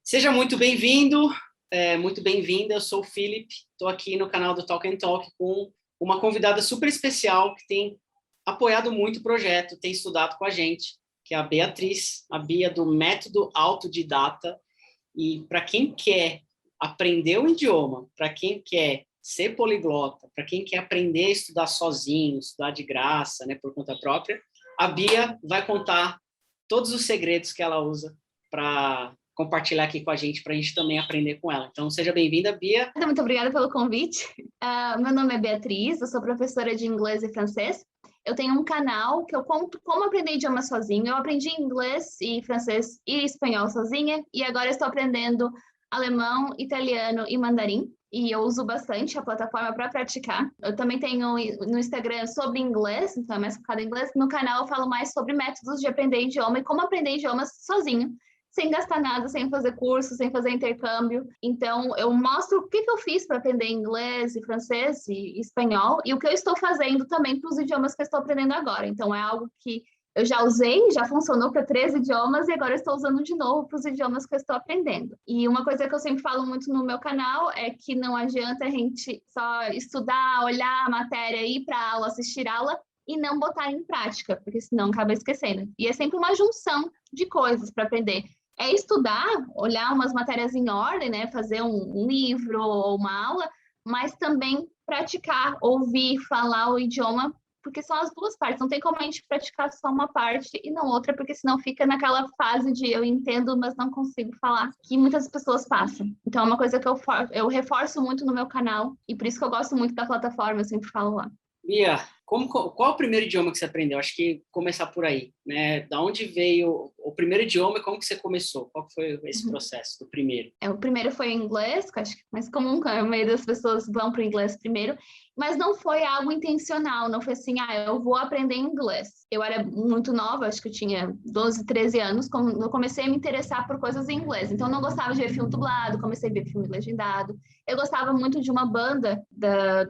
Seja muito bem-vindo, muito bem-vinda. Eu sou o Felipe, estou aqui no canal do Talk and Talk com uma convidada super especial que tem apoiado muito o projeto, tem estudado com a gente, que é a Beatriz, a Bia do Método Autodidata. E para quem quer aprender o idioma, para quem quer ser poliglota, para quem quer aprender a estudar sozinho, estudar de graça, né, por conta própria, a Bia vai contar todos os segredos que ela usa para compartilhar aqui com a gente, para a gente também aprender com ela. Então, seja bem-vinda, Bia. Muito obrigada pelo convite. Meu nome é Beatriz, eu sou professora de inglês e francês. Eu tenho um canal que eu conto como aprender idioma sozinho. Eu aprendi inglês e francês e espanhol sozinha, e agora estou aprendendo alemão, italiano e mandarim. E eu uso bastante a plataforma para praticar. Eu também tenho no Instagram sobre inglês, então é mais focado em inglês. No canal eu falo mais sobre métodos de aprender idioma e como aprender idiomas sozinho, sem gastar nada, sem fazer curso, sem fazer intercâmbio. Então, eu mostro o que eu fiz para aprender inglês e francês e espanhol e o que eu estou fazendo também para os idiomas que eu estou aprendendo agora. Então, é algo que eu já usei, já funcionou para 3 idiomas e agora eu estou usando de novo para os idiomas que eu estou aprendendo. E uma coisa que eu sempre falo muito no meu canal é que não adianta a gente só estudar, olhar a matéria, ir para a aula, assistir aula e não botar em prática, porque senão acaba esquecendo. E é sempre uma junção de coisas para aprender. É estudar, olhar umas matérias em ordem, né? Fazer um livro ou uma aula, mas também praticar, ouvir, falar o idioma, porque são as duas partes. Não tem como a gente praticar só uma parte e não outra, porque senão fica naquela fase de eu entendo, mas não consigo falar, que muitas pessoas passam. Então é uma coisa que eu reforço muito no meu canal, e por isso que eu gosto muito da plataforma, eu sempre falo lá. Bia, qual o primeiro idioma que você aprendeu? Acho que começar por aí, né? Da onde veio o primeiro idioma e como que você começou? Qual foi esse processo do primeiro? O primeiro foi em inglês, que eu acho que é mais comum, a maioria das pessoas vão para o inglês primeiro, mas não foi algo intencional, não foi assim, eu vou aprender inglês. Eu era muito nova, acho que eu tinha 12, 13 anos, quando eu comecei a me interessar por coisas em inglês. Então, eu não gostava de ver filme dublado, comecei a ver filme legendado. Eu gostava muito de uma banda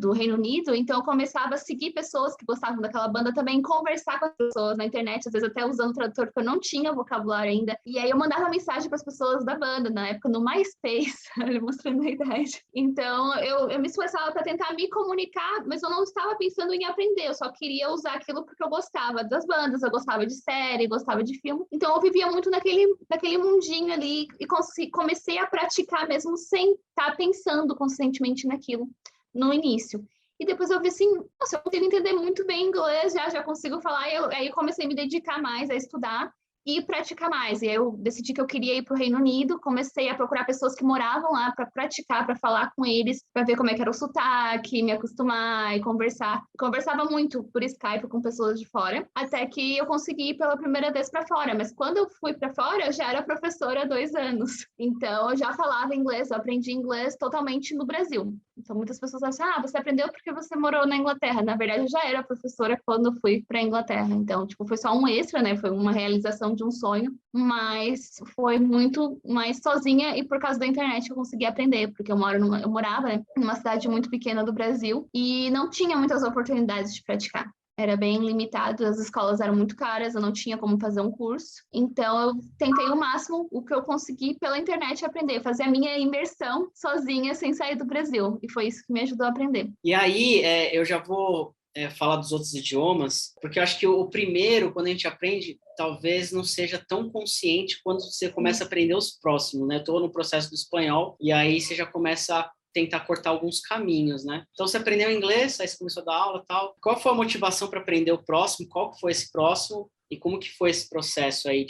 do Reino Unido, então eu começava a seguir pessoas que gostavam daquela banda também, conversar com as pessoas na internet, às vezes até usando tradutor, porque eu não tinha vocabulário ainda. E aí eu mandava mensagem para as pessoas da banda, na época no MySpace, mostrando a idade. Então, eu me esforçava para tentar me comunicar, mas eu não estava pensando em aprender, eu só queria usar aquilo porque eu gostava das bandas, eu gostava de série, gostava de filme. Então, eu vivia muito naquele mundinho ali e comecei a praticar mesmo sem estar pensando conscientemente naquilo no início. E depois eu vi assim, nossa, eu consigo entender muito bem inglês, já consigo falar, aí eu comecei a me dedicar mais a estudar e praticar mais. E aí eu decidi que eu queria ir para o Reino Unido, comecei a procurar pessoas que moravam lá para praticar, para falar com eles, para ver como é que era o sotaque, me acostumar e conversar. Conversava muito por Skype com pessoas de fora, até que eu consegui ir pela primeira vez para fora. Mas quando eu fui para fora, eu já era professora há 2 anos. Então, eu já falava inglês, eu aprendi inglês totalmente no Brasil. Então, muitas pessoas acham, você aprendeu porque você morou na Inglaterra. Na verdade, eu já era professora quando fui para a Inglaterra. Então, foi só um extra, né? Foi uma realização de um sonho, mas foi muito mais sozinha e por causa da internet eu consegui aprender, porque eu morava, né, numa cidade muito pequena do Brasil e não tinha muitas oportunidades de praticar. Era bem limitado, as escolas eram muito caras, eu não tinha como fazer um curso. Então, eu tentei o máximo, o que eu consegui pela internet aprender, fazer a minha imersão sozinha, sem sair do Brasil. E foi isso que me ajudou a aprender. E aí, eu já vou falar dos outros idiomas, porque eu acho que o primeiro, quando a gente aprende, talvez não seja tão consciente quando você começa a aprender os próximos, né? Eu estou no processo do espanhol, e aí você já começa a tentar cortar alguns caminhos, né? Então, você aprendeu inglês, aí você começou a dar aula e tal. Qual foi a motivação para aprender o próximo? Qual foi esse próximo? E como que foi esse processo aí?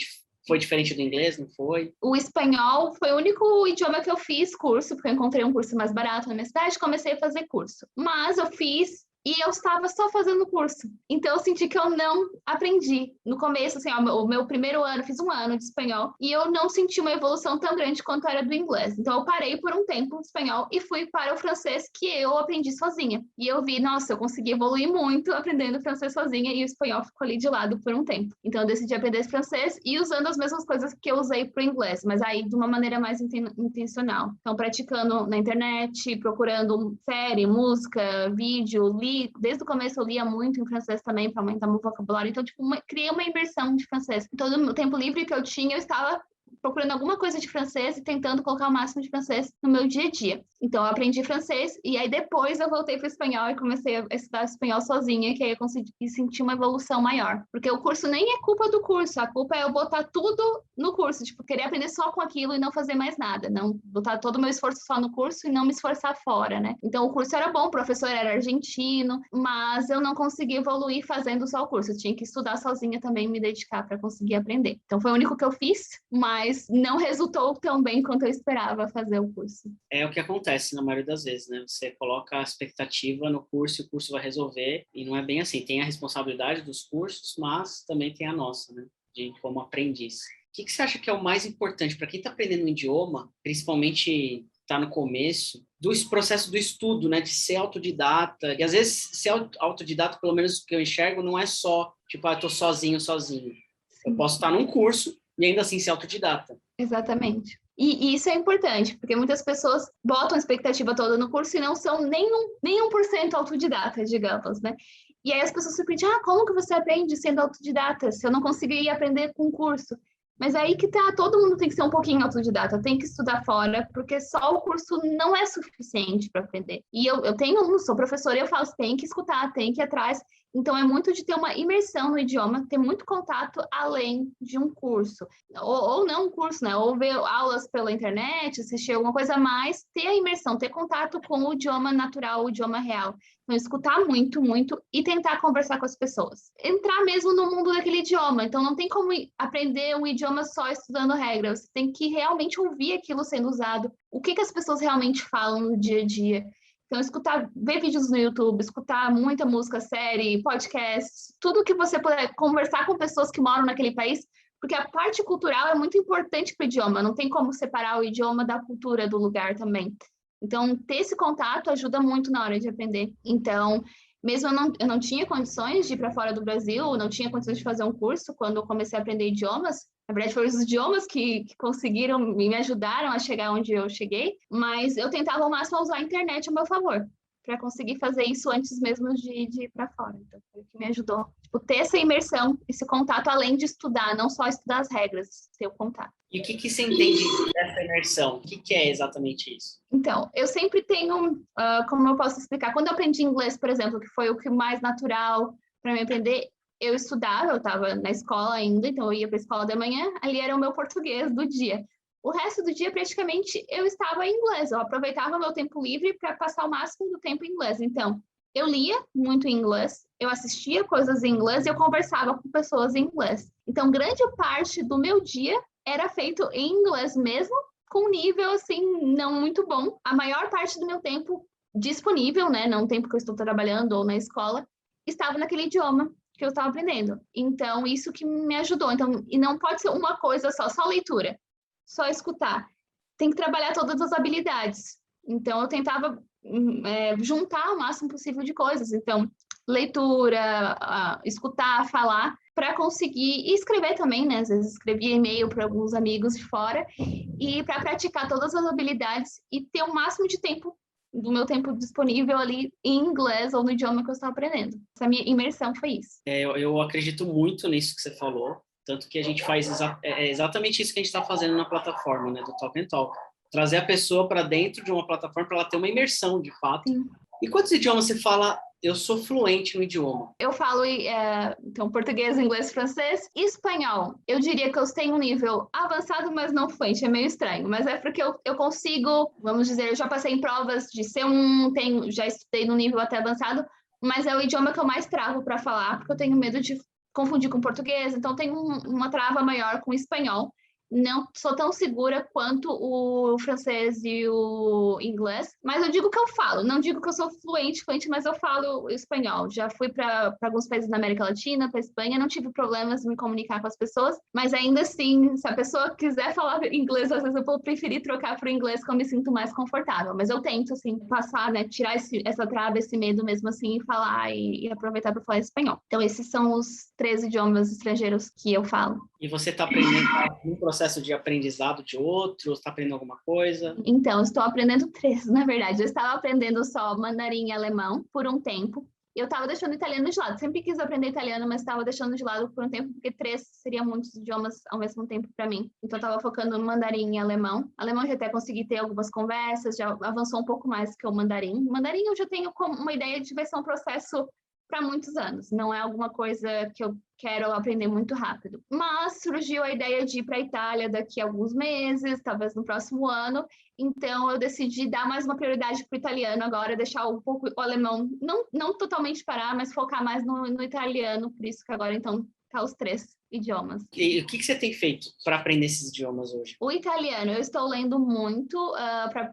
Foi diferente do inglês, não foi? O espanhol foi o único idioma que eu fiz curso, porque eu encontrei um curso mais barato na minha cidade, comecei a fazer curso. Mas eu fiz e eu estava só fazendo curso. Então, eu senti que eu não aprendi. No começo, assim, o meu primeiro ano, fiz 1 ano de espanhol, e eu não senti uma evolução tão grande quanto era do inglês. Então, eu parei por um tempo no espanhol e fui para o francês, que eu aprendi sozinha. E eu vi, nossa, eu consegui evoluir muito aprendendo francês sozinha, e o espanhol ficou ali de lado por um tempo. Então, eu decidi aprender francês e usando as mesmas coisas que eu usei para o inglês, mas aí de uma maneira mais intencional. Então, praticando na internet, procurando série, música, vídeo, desde o começo eu lia muito em francês também para aumentar meu vocabulário. Então, criei uma imersão de francês. Todo o tempo livre que eu tinha, eu estava procurando alguma coisa de francês e tentando colocar o máximo de francês no meu dia a dia. Então, eu aprendi francês e aí depois eu voltei para o espanhol e comecei a estudar espanhol sozinha, que aí eu consegui sentir uma evolução maior. Porque o curso nem é culpa do curso, a culpa é eu botar tudo no curso, tipo, querer aprender só com aquilo e não fazer mais nada, não botar todo o meu esforço só no curso e não me esforçar fora, né? Então, o curso era bom, o professor era argentino, mas eu não consegui evoluir fazendo só o curso, eu tinha que estudar sozinha também, me dedicar para conseguir aprender. Então, foi o único que eu fiz, mas não resultou tão bem quanto eu esperava fazer o curso. É o que acontece na maioria das vezes, né? Você coloca a expectativa no curso e o curso vai resolver, e não é bem assim. Tem a responsabilidade dos cursos, mas também tem a nossa, né? De como aprendiz. O que você acha que é o mais importante para quem está aprendendo um idioma, principalmente está no começo, do processo do estudo, né? De ser autodidata. E às vezes ser autodidata, pelo menos o que eu enxergo, não é só, tipo, eu estou sozinho. Eu posso estar num curso e ainda assim ser autodidata. Exatamente. E isso é importante, porque muitas pessoas botam a expectativa toda no curso e não são nem 1% autodidatas, digamos, né? E aí as pessoas se perguntam, como que você aprende sendo autodidata, se eu não conseguiria aprender com um curso? Mas aí que tá, todo mundo tem que ser um pouquinho autodidata, tem que estudar fora, porque só o curso não é suficiente para aprender. E eu sou professora e eu falo, tem que escutar, tem que ir atrás. Então, é muito de ter uma imersão no idioma, ter muito contato além de um curso. Ou não um curso, né? Ou ver aulas pela internet, assistir alguma coisa a mais, ter a imersão, ter contato com o idioma natural, o idioma real. Então, escutar muito, muito e tentar conversar com as pessoas. Entrar mesmo no mundo daquele idioma. Então, não tem como aprender um idioma só estudando regras. Você tem que realmente ouvir aquilo sendo usado. O que as pessoas realmente falam no dia a dia. Então, ver vídeos no YouTube, escutar muita música, série, podcast, tudo que você puder, conversar com pessoas que moram naquele país, porque a parte cultural é muito importante para o idioma, não tem como separar o idioma da cultura do lugar também. Então, ter esse contato ajuda muito na hora de aprender. Então, mesmo eu não tinha condições de ir para fora do Brasil, não tinha condições de fazer um curso quando eu comecei a aprender idiomas. Na verdade, foram os idiomas que conseguiram, me ajudaram a chegar onde eu cheguei, mas eu tentava ao máximo usar a internet a meu favor, para conseguir fazer isso antes mesmo de ir para fora. Então, foi o que me ajudou. Tipo, ter essa imersão, esse contato, além de estudar, não só estudar as regras, ter o contato. E o que você entende dessa imersão? O que é exatamente isso? Então, eu sempre tenho, como eu posso explicar, quando eu aprendi inglês, por exemplo, que foi o que mais natural para mim aprender, eu estudava, eu estava na escola ainda, então eu ia para a escola da manhã, ali era o meu português do dia. O resto do dia, praticamente, eu estava em inglês, eu aproveitava o meu tempo livre para passar o máximo do tempo em inglês. Então, eu lia muito em inglês, eu assistia coisas em inglês e eu conversava com pessoas em inglês. Então, grande parte do meu dia era feito em inglês mesmo, com nível, assim, não muito bom. A maior parte do meu tempo disponível, né, não o tempo que eu estou trabalhando ou na escola, estava naquele idioma que eu estava aprendendo. Então, isso que me ajudou. Então, e não pode ser uma coisa só leitura, só escutar. Tem que trabalhar todas as habilidades. Então, eu tentava juntar o máximo possível de coisas. Então, leitura, escutar, falar, para conseguir, e escrever também, né? Às vezes escrevia e-mail para alguns amigos de fora, e para praticar todas as habilidades e ter o máximo de tempo, do meu tempo disponível ali em inglês ou no idioma que eu estava aprendendo. Essa minha imersão foi isso. Eu acredito muito nisso que você falou, tanto que a gente faz exatamente isso que a gente está fazendo na plataforma, né, do Talk and Talk. Trazer a pessoa para dentro de uma plataforma para ela ter uma imersão, de fato. Sim. E quantos idiomas você fala? Eu sou fluente no idioma. Eu falo, então, português, inglês, francês e espanhol. Eu diria que eu tenho um nível avançado, mas não fluente. É meio estranho, mas é porque eu consigo, vamos dizer, eu já passei em provas de C1, já estudei no nível até avançado, mas é o idioma que eu mais travo para falar, porque eu tenho medo de confundir com português, então tenho uma trava maior com o espanhol. Não sou tão segura quanto o francês e o inglês, mas eu digo que eu falo, não digo que eu sou fluente, mas eu falo espanhol. Já fui para alguns países da América Latina, para Espanha, não tive problemas em me comunicar com as pessoas, mas ainda assim, se a pessoa quiser falar inglês, às vezes eu vou preferir trocar para o inglês, que eu me sinto mais confortável. Mas eu tento, assim, passar, né, tirar essa trava, esse medo mesmo assim, e falar e aproveitar para falar espanhol. Então, esses são os 3 idiomas estrangeiros que eu falo. E você está aprendendo um processo de aprendizado de outro? Está aprendendo alguma coisa? Então, estou aprendendo 3, na verdade. Eu estava aprendendo só mandarim e alemão por um tempo. E eu estava deixando o italiano de lado. Sempre quis aprender italiano, mas estava deixando de lado por um tempo, porque 3 seria muitos idiomas ao mesmo tempo para mim. Então, eu estava focando no mandarim e alemão. Alemão eu já até consegui ter algumas conversas, já avançou um pouco mais que o mandarim. Mandarim eu já tenho uma ideia de que vai ser um processo para muitos anos. Não é alguma coisa que eu quero aprender muito rápido. Mas surgiu a ideia de ir para a Itália daqui a alguns meses, talvez no próximo ano. Então, eu decidi dar mais uma prioridade para o italiano agora, deixar um pouco o alemão, não totalmente parar, mas focar mais no italiano. Por isso que agora, então, tá os 3 idiomas. E o que você tem feito para aprender esses idiomas hoje? O italiano, eu estou lendo muito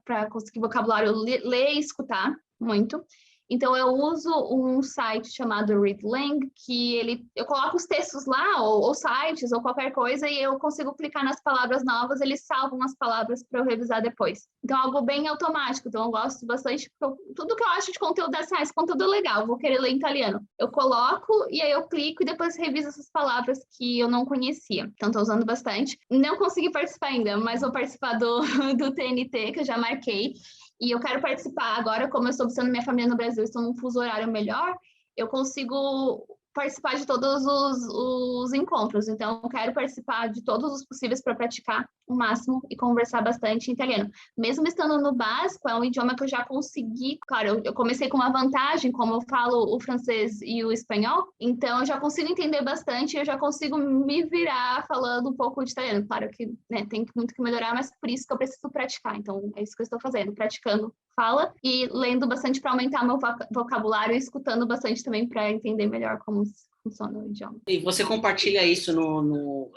para conseguir vocabulário, ler e escutar muito. Então, eu uso um site chamado Readlang, que eu coloco os textos lá, ou sites, ou qualquer coisa, e eu consigo clicar nas palavras novas, eles salvam as palavras para eu revisar depois. Então, é algo bem automático. Então, eu gosto bastante, tudo que eu acho de conteúdo esse conteúdo é legal, vou querer ler em italiano. Eu coloco, e aí eu clico, e depois reviso essas palavras que eu não conhecia. Então, estou usando bastante. Não consegui participar ainda, mas vou participar do TNT, que eu já marquei. E eu quero participar agora, como eu estou visitando minha família no Brasil, estou num fuso horário melhor, eu consigo participar de todos os encontros. Então, eu quero participar de todos os possíveis para praticar o máximo e conversar bastante em italiano. Mesmo estando no básico, é um idioma que eu já consegui. Claro, eu comecei com uma vantagem, como eu falo o francês e o espanhol, então eu já consigo entender bastante, eu já consigo me virar falando um pouco de italiano. Claro que tem muito que melhorar, mas por isso que eu preciso praticar. Então, é isso que eu estou fazendo, praticando fala e lendo bastante para aumentar meu vocabulário e escutando bastante também para entender melhor como funciona o idioma. E você compartilha isso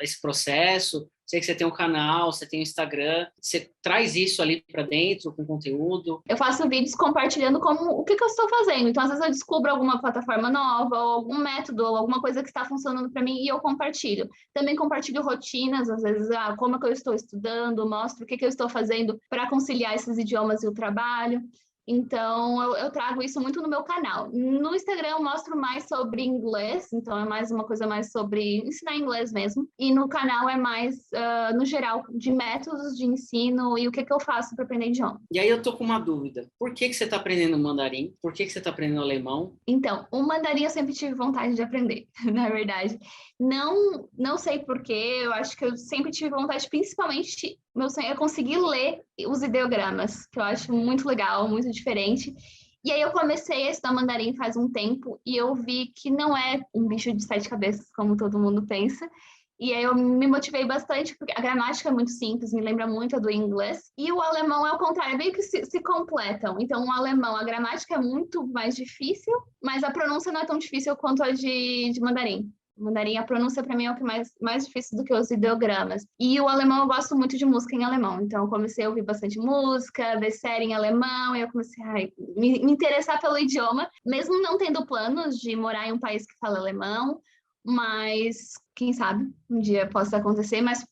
esse processo? Sei que você tem um canal, você tem um Instagram, você traz isso ali para dentro com conteúdo? Eu faço vídeos compartilhando o que eu estou fazendo. Então, às vezes eu descubro alguma plataforma nova, ou algum método, ou alguma coisa que está funcionando para mim e eu compartilho. Também compartilho rotinas, às vezes, como é que eu estou estudando, mostro o que eu estou fazendo para conciliar esses idiomas e o trabalho. Então, eu trago isso muito no meu canal. No Instagram, eu mostro mais sobre inglês, então é mais uma coisa mais sobre ensinar inglês mesmo. E no canal é mais, no geral, de métodos de ensino e o que eu faço para aprender idioma. E aí eu tô com uma dúvida. Por que você está aprendendo mandarim? Por que você está aprendendo alemão? Então, o mandarim eu sempre tive vontade de aprender, na verdade. Não sei porquê, eu acho que eu sempre tive vontade, principalmente, meu sonho é conseguir ler os ideogramas, que eu acho muito legal, muito diferente. E aí eu comecei a estudar mandarim faz um tempo e eu vi que não é um bicho de 7 cabeças, como todo mundo pensa. E aí eu me motivei bastante, porque a gramática é muito simples, me lembra muito a do inglês. E o alemão é o contrário, meio que se completam. Então, o alemão, a gramática é muito mais difícil, mas a pronúncia não é tão difícil quanto a de mandarim. Mandarim, a pronúncia para mim é o que mais difícil do que os ideogramas. E o alemão, eu gosto muito de música em alemão. Então, eu comecei a ouvir bastante música, ver série em alemão, e eu comecei a me interessar pelo idioma, mesmo não tendo planos de morar em um país que fala alemão, mas quem sabe um dia possa acontecer, mas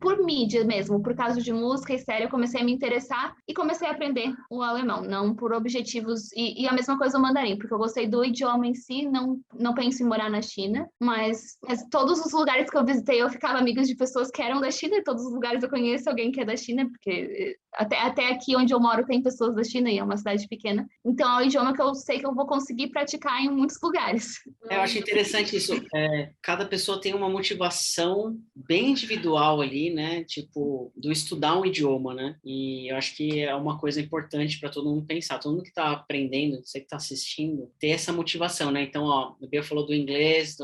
por mídia mesmo, por causa de música e série, eu comecei a me interessar e comecei a aprender o alemão, não por objetivos, e a mesma coisa o mandarim, porque eu gostei do idioma em si, não penso em morar na China, mas todos os lugares que eu visitei, eu ficava amiga de pessoas que eram da China, e todos os lugares eu conheço alguém que é da China, porque até aqui onde eu moro tem pessoas da China, e é uma cidade pequena, então é um idioma que eu sei que eu vou conseguir praticar em muitos lugares. Eu acho interessante isso, cada pessoa tem uma motivação bem individual ali, né, tipo, do estudar um idioma, né, e eu acho que é uma coisa importante para todo mundo pensar, todo mundo que está aprendendo, você que está assistindo, ter essa motivação, né, então, ó, a Bia falou do inglês,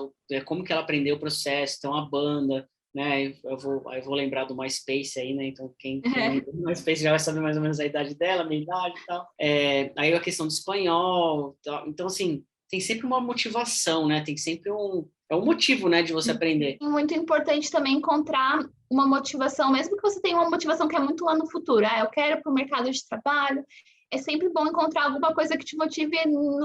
como que ela aprendeu o processo, então a banda, né, eu vou lembrar do MySpace aí, né, então quem lembra do MySpace já vai saber mais ou menos a idade dela, a minha idade e tal, aí a questão do espanhol, tal. Então, assim, tem sempre uma motivação, né, tem sempre um motivo, né, de você aprender. É muito importante também encontrar uma motivação, mesmo que você tenha uma motivação que é muito lá no futuro. Eu quero ir para o mercado de trabalho. É sempre bom encontrar alguma coisa que te motive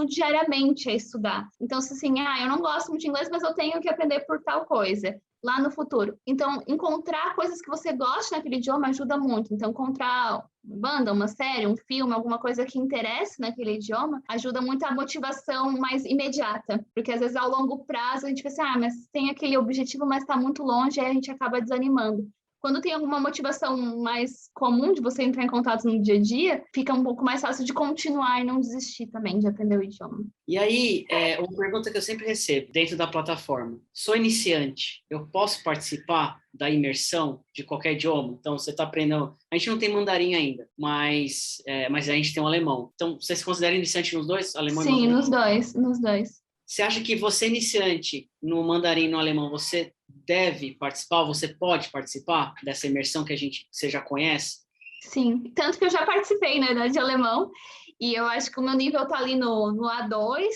diariamente a estudar. Então, se assim, eu não gosto muito de inglês, mas eu tenho que aprender por tal coisa lá no futuro. Então, encontrar coisas que você gosta naquele idioma ajuda muito. Então, encontrar banda, uma série, um filme, alguma coisa que interesse naquele idioma, ajuda muito a motivação mais imediata. Porque, às vezes, ao longo prazo, a gente pensa, mas tem aquele objetivo, mas está muito longe, aí a gente acaba desanimando. quando tem alguma motivação mais comum de você entrar em contato no dia a dia, fica um pouco mais fácil de continuar e não desistir também de aprender o idioma. E aí, uma pergunta que eu sempre recebo dentro da plataforma. Sou iniciante, eu posso participar da imersão de qualquer idioma? Então, você está aprendendo... A gente não tem mandarim ainda, mas a gente tem o alemão. Então, você se considera iniciante nos dois? Alemão e Sim, mandarim? nos dois. Você acha que você, iniciante no mandarim e no alemão, você deve participar, você pode participar dessa imersão que você já conhece? Sim, tanto que eu já participei, né, de alemão, e eu acho que o meu nível tá ali no A2,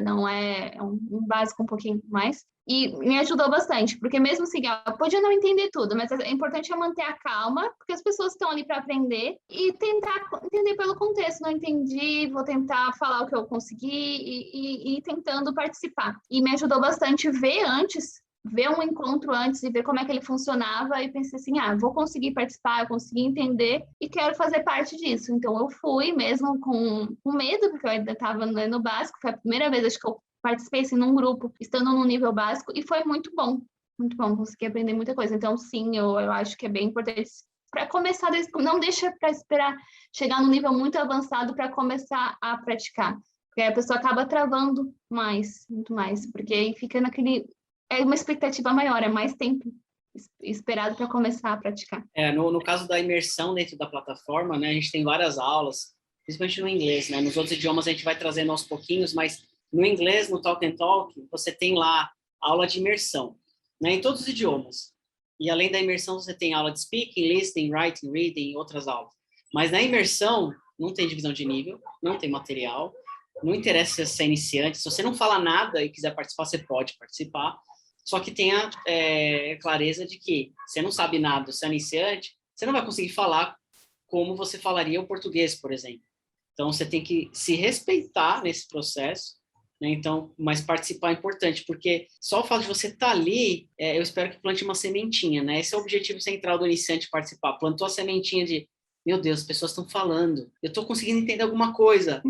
não é um básico um pouquinho mais, e me ajudou bastante, porque mesmo assim, eu podia não entender tudo, mas é importante eu manter a calma, porque as pessoas estão ali para aprender e tentar entender pelo contexto. Não entendi, vou tentar falar o que eu consegui e ir tentando participar. E me ajudou bastante ver um encontro antes e ver como é que ele funcionava e pensei assim, vou conseguir participar, eu consegui entender e quero fazer parte disso. Então eu fui mesmo com medo, porque eu ainda estava no básico, foi a primeira vez acho que eu participei assim, num grupo, estando no nível básico, e foi muito bom, consegui aprender muita coisa. Então sim, eu acho que é bem importante para começar, não deixa para esperar chegar no nível muito avançado para começar a praticar, porque aí a pessoa acaba travando muito mais, porque aí fica naquele... É uma expectativa maior, é mais tempo esperado para começar a praticar. No caso da imersão dentro da plataforma, né, a gente tem várias aulas, principalmente no inglês, né? Nos outros idiomas a gente vai trazendo aos pouquinhos, mas no inglês, no Talk and Talk, você tem lá aula de imersão, né, em todos os idiomas. E além da imersão, você tem aula de speaking, listening, writing, reading e outras aulas. Mas na imersão, não tem divisão de nível, não tem material, não interessa se você é iniciante, se você não fala nada e quiser participar, você pode participar. Só que tenha clareza de que você não sabe nada, você é iniciante, você não vai conseguir falar como você falaria o português, por exemplo. Então, você tem que se respeitar nesse processo, né? Então, mas participar é importante, porque só o fato de você estar ali, eu espero que plante uma sementinha, né? Esse é o objetivo central do iniciante participar. Plantou a sementinha de, meu Deus, as pessoas estão falando, eu estou conseguindo entender alguma coisa.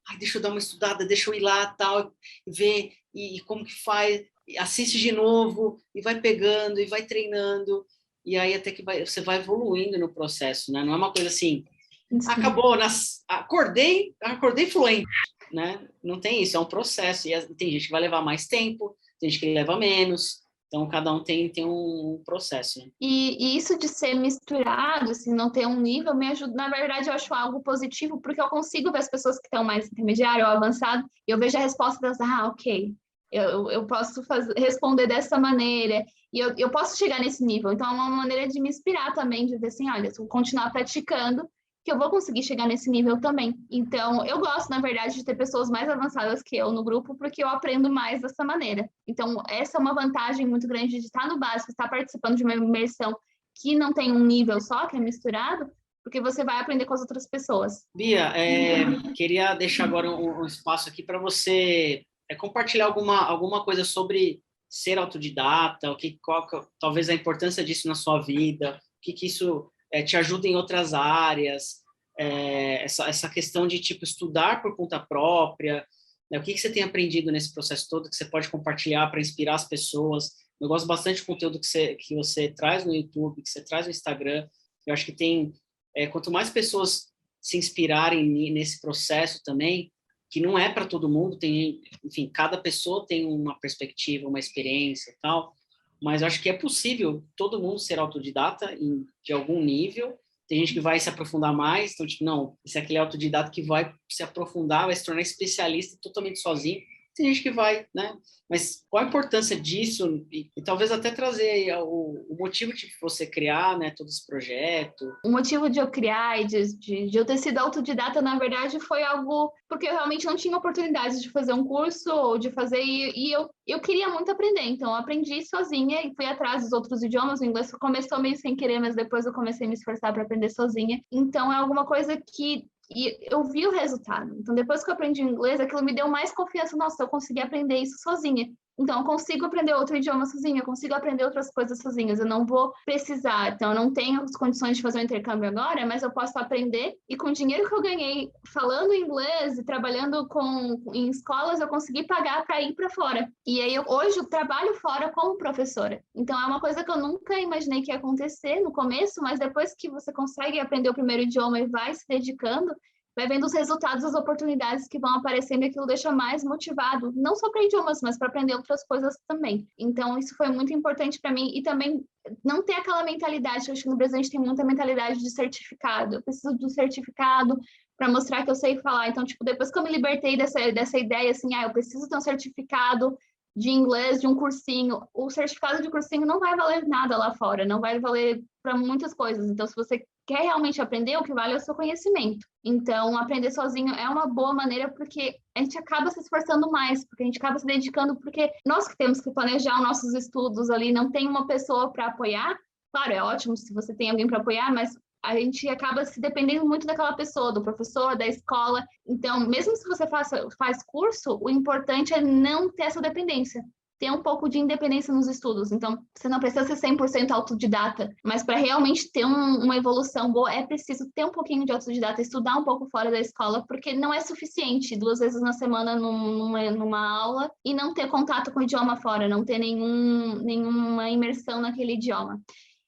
Ai, deixa eu dar uma estudada, deixa eu ir lá, tal, ver e como que faz, assiste de novo e vai pegando e vai treinando e aí até que você vai evoluindo no processo, né? Não é uma coisa assim, acabou, acordei fluente, né? Não tem isso, é um processo e tem gente que vai levar mais tempo, tem gente que leva menos. Então, cada um tem um processo. Né? E isso de ser misturado, assim, não ter um nível, me ajuda. Na verdade, eu acho algo positivo, porque eu consigo ver as pessoas que estão mais intermediário ou avançado, e eu vejo a resposta delas, ok, eu posso responder dessa maneira, e eu posso chegar nesse nível. Então, é uma maneira de me inspirar também, de ver assim, olha, se eu continuar praticando, que eu vou conseguir chegar nesse nível também. Então, eu gosto, na verdade, de ter pessoas mais avançadas que eu no grupo, porque eu aprendo mais dessa maneira. Então, essa é uma vantagem muito grande de estar no básico, estar participando de uma imersão que não tem um nível só, que é misturado, porque você vai aprender com as outras pessoas. Bia, queria deixar agora um espaço aqui para você compartilhar alguma coisa sobre ser autodidata, talvez a importância disso na sua vida, o que isso te ajuda em outras áreas, essa questão de tipo estudar por conta própria, né? O que você tem aprendido nesse processo todo que você pode compartilhar para inspirar as pessoas? Eu gosto bastante do conteúdo que você traz no YouTube, que você traz no Instagram. Eu acho que tem quanto mais pessoas se inspirarem nesse processo também, que não é para todo mundo, enfim, cada pessoa tem uma perspectiva, uma experiência e tal, mas eu acho que é possível todo mundo ser autodidata de algum nível. Tem gente que vai se aprofundar mais, então, tipo, não, esse é aquele autodidata que vai se aprofundar, vai se tornar especialista totalmente sozinho. Tem gente que vai, né? Mas qual a importância disso? E talvez até trazer o motivo de você criar, né, todo esse projeto. O motivo de eu criar e de eu ter sido autodidata, na verdade, foi algo porque eu realmente não tinha oportunidade de fazer um curso ou de fazer, e eu queria muito aprender, então eu aprendi sozinha e fui atrás dos outros idiomas. O inglês começou meio sem querer, mas depois eu comecei a me esforçar para aprender sozinha. Então é alguma coisa que eu vi o resultado. Então, depois que eu aprendi inglês, aquilo me deu mais confiança. Nossa, eu consegui aprender isso sozinha. Então, eu consigo aprender outro idioma sozinha, eu consigo aprender outras coisas sozinhas, eu não vou precisar. Então, eu não tenho as condições de fazer um intercâmbio agora, mas eu posso aprender e com o dinheiro que eu ganhei falando inglês e trabalhando em escolas, eu consegui pagar para ir para fora. E aí, hoje, eu trabalho fora como professora. Então, é uma coisa que eu nunca imaginei que ia acontecer no começo, mas depois que você consegue aprender o primeiro idioma e vai se dedicando, vai vendo os resultados, as oportunidades que vão aparecendo e aquilo deixa mais motivado, não só para idiomas, mas para aprender outras coisas também. Então, isso foi muito importante para mim e também não ter aquela mentalidade, eu acho que no Brasil a gente tem muita mentalidade de certificado, eu preciso de um certificado para mostrar que eu sei falar. Então, tipo, depois que eu me libertei dessa ideia, assim, eu preciso ter um certificado de inglês, de um cursinho, o certificado de cursinho não vai valer nada lá fora, não vai valer para muitas coisas. Então, se você quer realmente aprender, o que vale é o seu conhecimento. Então, aprender sozinho é uma boa maneira porque a gente acaba se esforçando mais, porque a gente acaba se dedicando, porque nós que temos que planejar os nossos estudos ali, não tem uma pessoa para apoiar. Claro, é ótimo se você tem alguém para apoiar, mas a gente acaba se dependendo muito daquela pessoa, do professor, da escola. Então, mesmo se você faz curso, o importante é não ter essa dependência. Ter um pouco de independência nos estudos. Então, você não precisa ser 100% autodidata, mas para realmente ter uma evolução boa, é preciso ter um pouquinho de autodidata, estudar um pouco fora da escola, porque não é suficiente 2 vezes na semana numa aula e não ter contato com o idioma fora, não ter nenhuma imersão naquele idioma.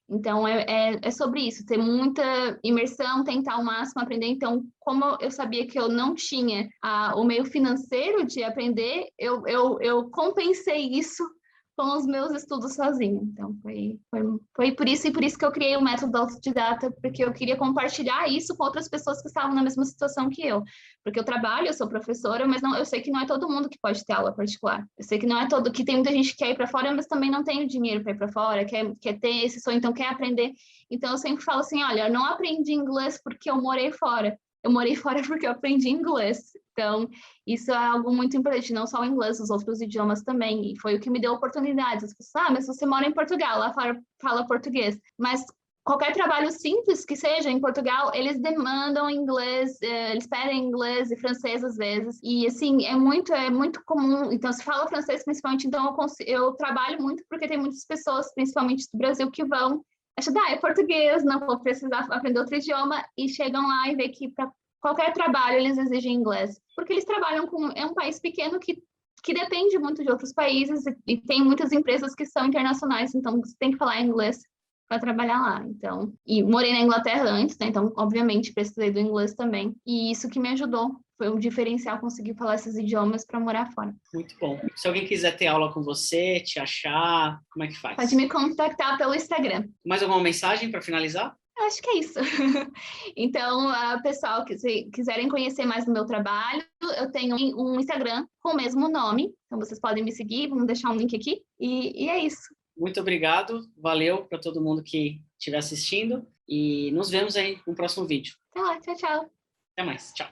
Então, é sobre isso, ter muita imersão, tentar ao máximo aprender. Então, como eu sabia que eu não tinha o meio financeiro de aprender, eu compensei isso com os meus estudos sozinha. Então, foi por isso e por isso que eu criei o método autodidata, porque eu queria compartilhar isso com outras pessoas que estavam na mesma situação que eu. Porque eu trabalho, eu sou professora, mas eu sei que não é todo mundo que pode ter aula particular. Eu sei que não é que tem muita gente que quer ir para fora, mas também não tem o dinheiro para ir para fora, quer ter esse sonho, então quer aprender. Então, eu sempre falo assim, olha, eu não aprendi inglês porque eu morei fora. Eu morei fora porque eu aprendi inglês. Então, isso é algo muito importante, não só o inglês, os outros idiomas também. E foi o que me deu oportunidades. As pessoas, mas você mora em Portugal, lá fala português. Mas qualquer trabalho simples que seja em Portugal, eles demandam inglês, eles pedem inglês e francês às vezes. E assim, é muito comum. Então, se fala francês principalmente, então eu trabalho muito porque tem muitas pessoas, principalmente do Brasil, que vão achar, é português, não vou precisar aprender outro idioma, e chegam lá e vê que para qualquer trabalho eles exigem inglês, porque eles trabalham é um país pequeno que depende muito de outros países e tem muitas empresas que são internacionais, então você tem que falar inglês para trabalhar lá. Então, e morei na Inglaterra antes, né? Então, obviamente, precisei do inglês também, e isso que me ajudou. Foi um diferencial conseguir falar esses idiomas para morar fora. Muito bom. Se alguém quiser ter aula com você, te achar, como é que faz? Pode me contactar pelo Instagram. Mais alguma mensagem para finalizar? Acho que é isso. Então, pessoal, que se quiserem conhecer mais do meu trabalho, eu tenho um Instagram com o mesmo nome. Então, vocês podem me seguir, vamos deixar um link aqui. E é isso. Muito obrigado. Valeu para todo mundo que estiver assistindo. E nos vemos aí no próximo vídeo. Até lá, tchau, tchau. Até mais. Tchau.